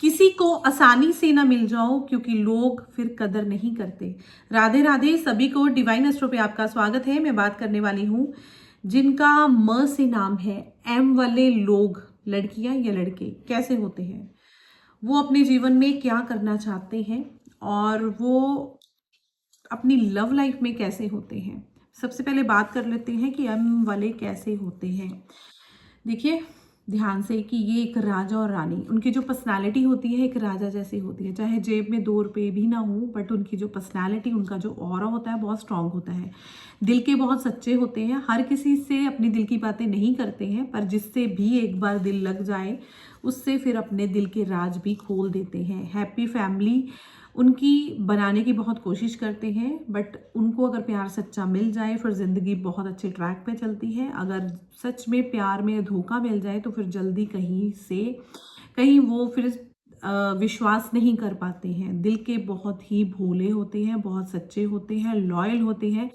किसी को आसानी से ना मिल जाओ क्योंकि लोग फिर कदर नहीं करते। राधे राधे सभी को, डिवाइन एस्ट्रो पे आपका स्वागत है। मैं बात करने वाली हूँ जिनका म से नाम है, एम वाले लोग, लड़कियां या लड़के कैसे होते हैं, वो अपने जीवन में क्या करना चाहते हैं और वो अपनी लव लाइफ में कैसे होते हैं। सबसे पहले बात कर लेते हैं कि एम वाले कैसे होते हैं। देखिए ध्यान से कि ये एक राजा और रानी, उनकी जो पर्सनालिटी होती है एक राजा जैसी होती है। चाहे जेब में 2 रुपये भी ना हो, बट उनकी जो पर्सनालिटी, उनका जो ऑरा होता है बहुत स्ट्रांग होता है। दिल के बहुत सच्चे होते हैं, हर किसी से अपनी दिल की बातें नहीं करते हैं, पर जिससे भी एक बार दिल लग जाए उससे फिर अपने दिल के राज भी खोल देते हैं। हैप्पी फैमिली उनकी बनाने की बहुत कोशिश करते हैं, बट उनको अगर प्यार सच्चा मिल जाए फिर ज़िंदगी बहुत अच्छे ट्रैक पे चलती है। अगर सच में प्यार में धोखा मिल जाए तो फिर जल्दी कहीं से कहीं वो फिर विश्वास नहीं कर पाते हैं। दिल के बहुत ही भोले होते हैं, बहुत सच्चे होते हैं, लॉयल होते हैं,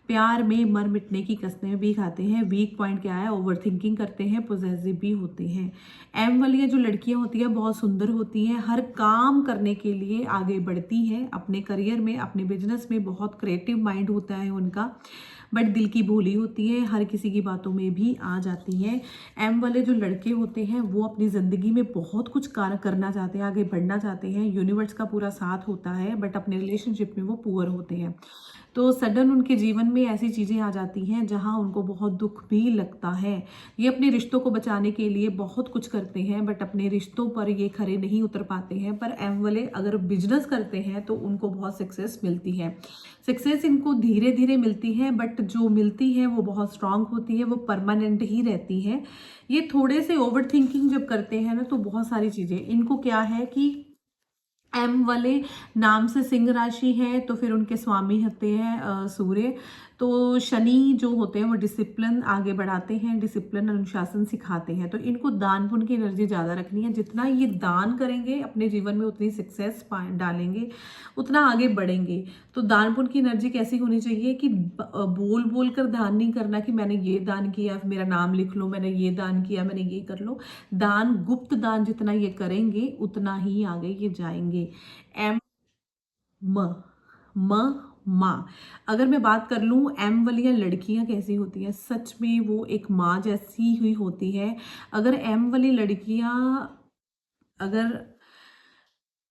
प्यार में मर मिटने की कस्में भी खाते हैं। वीक पॉइंट क्या है, ओवर थिंकिंग करते हैं, पॉसेसिव भी होते हैं। एम वाली जो लड़कियां होती हैं बहुत सुंदर होती हैं, हर काम करने के लिए आगे बढ़ती हैं, अपने करियर में, अपने बिजनेस में बहुत क्रिएटिव माइंड होता है उनका, बट दिल की भोली होती है, हर किसी की बातों में भी आ जाती हैं। एम वाले जो लड़के होते हैं वो अपनी ज़िंदगी में बहुत कुछ कार्य करना चाहते हैं, आगे बढ़ना चाहते हैं, यूनिवर्स का पूरा साथ होता है, बट अपने रिलेशनशिप में वो पुअर होते हैं। तो सडन उनके जीवन में ऐसी चीज़ें आ जाती हैं जहां उनको बहुत दुख भी लगता है। ये अपने रिश्तों को बचाने के लिए बहुत कुछ करते हैं, बट अपने रिश्तों पर ये खरे नहीं उतर पाते हैं। पर एम वाले अगर बिजनेस करते हैं तो उनको बहुत सक्सेस मिलती है। सक्सेस इनको धीरे धीरे मिलती है, बट जो मिलती है वो बहुत स्ट्रांग होती है, वो परमानेंट ही रहती है। ये थोड़े से ओवर थिंकिंग जब करते हैं ना तो बहुत सारी चीज़ें इनको क्या है कि एम वाले नाम से सिंह राशि है, तो फिर उनके स्वामी होते हैं सूर्य। तो शनि जो होते हैं वो डिसिप्लिन आगे बढ़ाते हैं, डिसिप्लिन अनुशासन सिखाते हैं। तो इनको दान पुण्य की एनर्जी ज़्यादा रखनी है। जितना ये दान करेंगे अपने जीवन में उतनी सक्सेस डालेंगे, उतना आगे बढ़ेंगे। तो दान पुण्य की एनर्जी कैसी होनी चाहिए कि बोल बोल कर दान नहीं करना कि मैंने ये दान किया, मेरा नाम लिख लो, मैंने ये दान किया, मैंने ये कर लो। दान, गुप्त दान जितना ये करेंगे उतना ही आगे ये जाएंगे। एम म म माँ, अगर मैं बात कर लूँ एम वाली लड़कियां कैसी होती हैं, सच में वो एक माँ जैसी हुई होती है। अगर एम वाली लड़कियां अगर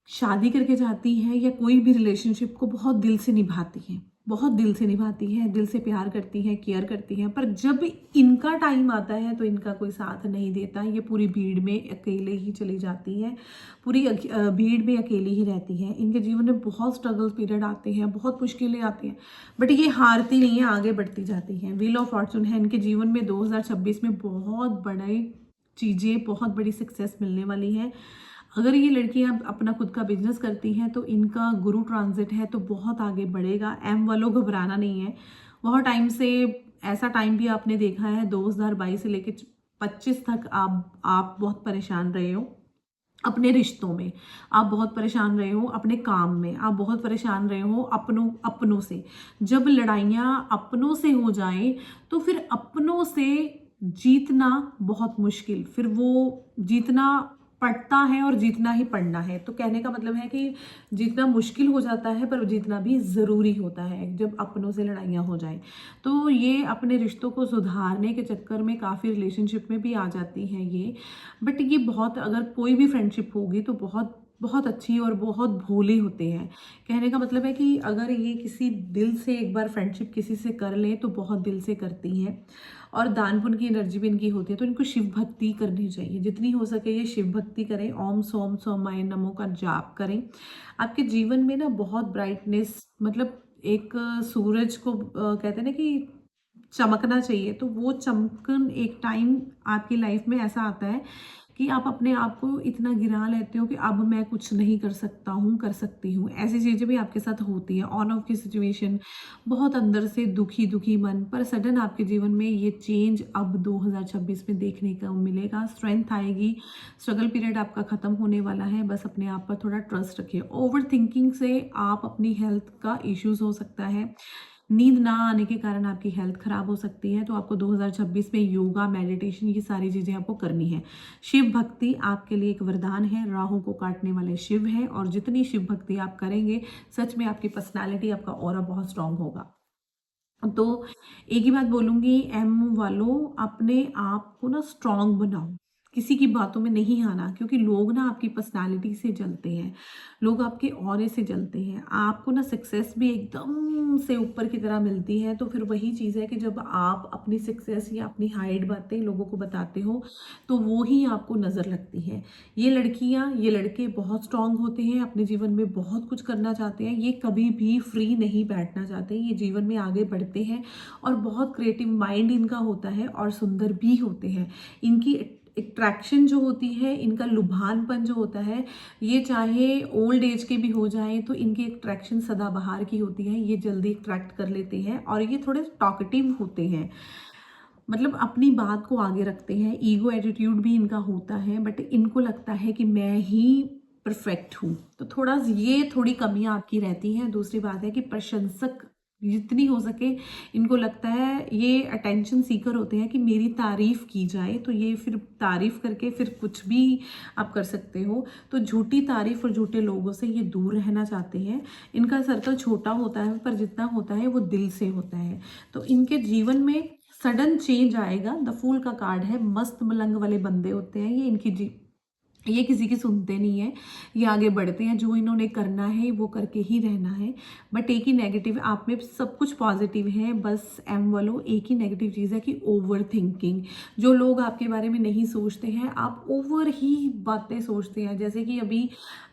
शादी करके जाती हैं या कोई भी रिलेशनशिप को बहुत दिल से निभाती हैं, बहुत दिल से निभाती हैं, दिल से प्यार करती हैं, केयर करती हैं, पर जब इनका टाइम आता है तो इनका कोई साथ नहीं देता। ये पूरी भीड़ में अकेले ही चली जाती हैं, पूरी भीड़ में अकेली ही रहती हैं। इनके जीवन में बहुत स्ट्रगल पीरियड आते हैं, बहुत मुश्किलें आती हैं, बट ये हारती नहीं है, आगे बढ़ती जाती हैं। व्हील ऑफ फॉर्चून है इनके जीवन में। 2026 में बहुत बड़ी चीज़ें, बहुत बड़ी सक्सेस मिलने वाली है। अगर ये लड़कियां अपना खुद का बिजनेस करती हैं तो इनका गुरु ट्रांजिट है तो बहुत आगे बढ़ेगा। एम वालों घबराना नहीं है। बहुत टाइम से ऐसा टाइम भी आपने देखा है, 2022 से लेकर 25 तक आप बहुत परेशान रहे हो अपने रिश्तों में, आप बहुत परेशान रहे हो अपने काम में, आप बहुत परेशान रहे हो अपनों से। जब लड़ाइयाँ अपनों से हो जाएं तो फिर अपनों से जीतना बहुत मुश्किल, फिर वो जीतना पड़ता है और जीतना ही पड़ना है। तो कहने का मतलब है कि जीतना मुश्किल हो जाता है पर जीतना भी ज़रूरी होता है जब अपनों से लड़ाइयाँ हो जाएं। तो ये अपने रिश्तों को सुधारने के चक्कर में काफ़ी रिलेशनशिप में भी आ जाती हैं ये। बट ये बहुत, अगर कोई भी फ्रेंडशिप होगी तो बहुत बहुत अच्छी और बहुत भोले होते हैं। कहने का मतलब है कि अगर ये किसी दिल से एक बार फ्रेंडशिप किसी से कर ले तो बहुत दिल से करती हैं, और दान पुण्य की एनर्जी भी इनकी होती है। तो इनको शिव भक्ति करनी चाहिए, जितनी हो सके ये शिव भक्ति करें, ओम सोम सोमाय नमो का जाप करें। आपके जीवन में ना बहुत ब्राइटनेस, मतलब एक सूरज को कहते हैं ना कि चमकना चाहिए, तो वो चमकन एक टाइम आपकी लाइफ में ऐसा आता है कि आप अपने आप को इतना गिरा लेते हो कि अब मैं कुछ नहीं कर सकता हूँ, कर सकती हूँ। ऐसी चीज़ें भी आपके साथ होती हैं, ऑन ऑफ की सिचुएशन, बहुत अंदर से दुखी दुखी मन, पर सडन आपके जीवन में ये चेंज अब 2026 में देखने को मिलेगा। स्ट्रेंथ आएगी, स्ट्रगल पीरियड आपका ख़त्म होने वाला है। बस अपने आप पर थोड़ा ट्रस्ट रखिए। ओवर थिंकिंग से आप अपनी हेल्थ का इश्यूज हो सकता है, नींद ना आने के कारण आपकी हेल्थ खराब हो सकती है। तो आपको 2026 में योगा, मेडिटेशन, ये सारी चीज़ें आपको करनी है। शिव भक्ति आपके लिए एक वरदान है। राहु को काटने वाले शिव हैं, और जितनी शिव भक्ति आप करेंगे, सच में आपकी पर्सनालिटी, आपका ऑरा बहुत स्ट्रांग होगा। तो एक ही बात बोलूँगी, एम वालों, अपने आप को ना स्ट्रांग बनाओ, किसी की बातों में नहीं आना, क्योंकि लोग ना आपकी पर्सनालिटी से जलते हैं, लोग आपके ऑरे से जलते हैं। आपको ना सक्सेस भी एकदम से ऊपर की तरह मिलती है। तो फिर वही चीज़ है कि जब आप अपनी सक्सेस या अपनी हाइड बातें लोगों को बताते हो, तो वो ही आपको नज़र लगती है। ये लड़कियां, ये लड़के बहुत स्ट्रांग होते हैं, अपने जीवन में बहुत कुछ करना चाहते हैं, ये कभी भी फ्री नहीं बैठना चाहते, ये जीवन में आगे बढ़ते हैं, और बहुत क्रिएटिव माइंड इनका होता है, और सुंदर भी होते हैं। इनकी अट्रैक्शन जो होती है, इनका लुभानपन जो होता है, ये चाहे ओल्ड एज के भी हो जाए, तो इनकी अट्रैक्शन सदाबहार की होती है। ये जल्दी अट्रैक्ट कर लेते हैं, और ये थोड़े टॉकेटिव होते हैं, मतलब अपनी बात को आगे रखते हैं। ईगो एटीट्यूड भी इनका होता है, बट इनको लगता है कि मैं ही परफेक्ट हूँ। तो थोड़ी कमियां आपकी रहती हैं। दूसरी बात है कि प्रशंसक जितनी हो सके, इनको लगता है, ये अटेंशन सीकर होते हैं कि मेरी तारीफ की जाए, तो ये फिर तारीफ करके फिर कुछ भी आप कर सकते हो। तो झूठी तारीफ और झूठे लोगों से ये दूर रहना चाहते हैं। इनका सर्कल छोटा होता है, पर जितना होता है वो दिल से होता है। तो इनके जीवन में सडन चेंज आएगा। द फूल का कार्ड है, मस्त मलंग वाले बंदे होते हैं ये। ये किसी की सुनते नहीं है, ये आगे बढ़ते हैं। जो इन्होंने करना है वो करके ही रहना है। बट एक ही नेगेटिव, आप में सब कुछ पॉजिटिव है, बस एम वालों एक ही नेगेटिव चीज़ है कि ओवर थिंकिंग। जो लोग आपके बारे में नहीं सोचते हैं, आप ओवर ही बातें सोचते हैं। जैसे कि अभी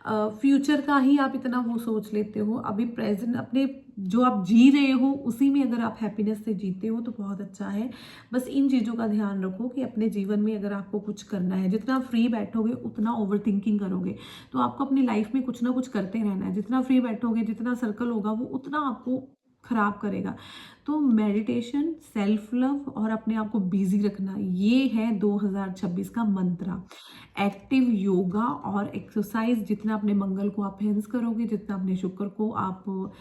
फ्यूचर का ही आप इतना वो सोच लेते हो। अभी प्रेजेंट अपने जो आप जी रहे हो, उसी में अगर आप हैप्पीनेस से जीते हो तो बहुत अच्छा है। बस इन चीज़ों का ध्यान रखो कि अपने जीवन में अगर आपको कुछ करना है, जितना फ्री बैठोगे उतना ओवर थिंकिंग करोगे, तो आपको अपनी लाइफ में कुछ ना कुछ करते रहना है। जितना फ्री बैठोगे, जितना सर्कल होगा, वो उतना आपको खराब करेगा। तो मेडिटेशन, सेल्फ लव और अपने आप को बिजी रखना, ये है 2026 का मंत्र। एक्टिव योगा और एक्सरसाइज, जितना अपने मंगल को आप हेंस करोगे, जितना अपने शुक्र को आप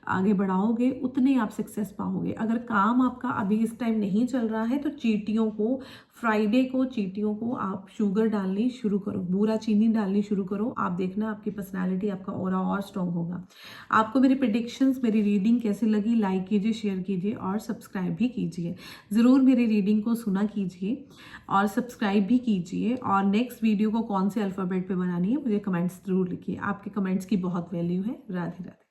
आगे बढ़ाओगे, उतने आप सक्सेस पाओगे। अगर काम आपका अभी इस टाइम नहीं चल रहा है, तो चींटियों को, फ्राइडे को चींटियों को आप शुगर डालनी शुरू करो, बूरा चीनी डालनी शुरू करो। आप देखना आपकी पर्सनालिटी, आपका ऑरा और स्ट्रॉन्ग होगा। आपको मेरी प्रेडिक्शंस, मेरी रीडिंग कैसी लगी, लाइक कीजिए, शेयर कीजिए और सब्सक्राइब भी कीजिए। ज़रूर मेरी रीडिंग को सुना कीजिए और सब्सक्राइब भी कीजिए। और नेक्स्ट वीडियो को कौन से अल्फ़ाबेट पे बनानी है, मुझे कमेंट्स ज़रूर लिखिए। आपके कमेंट्स की बहुत वैल्यू है। राधे राधे।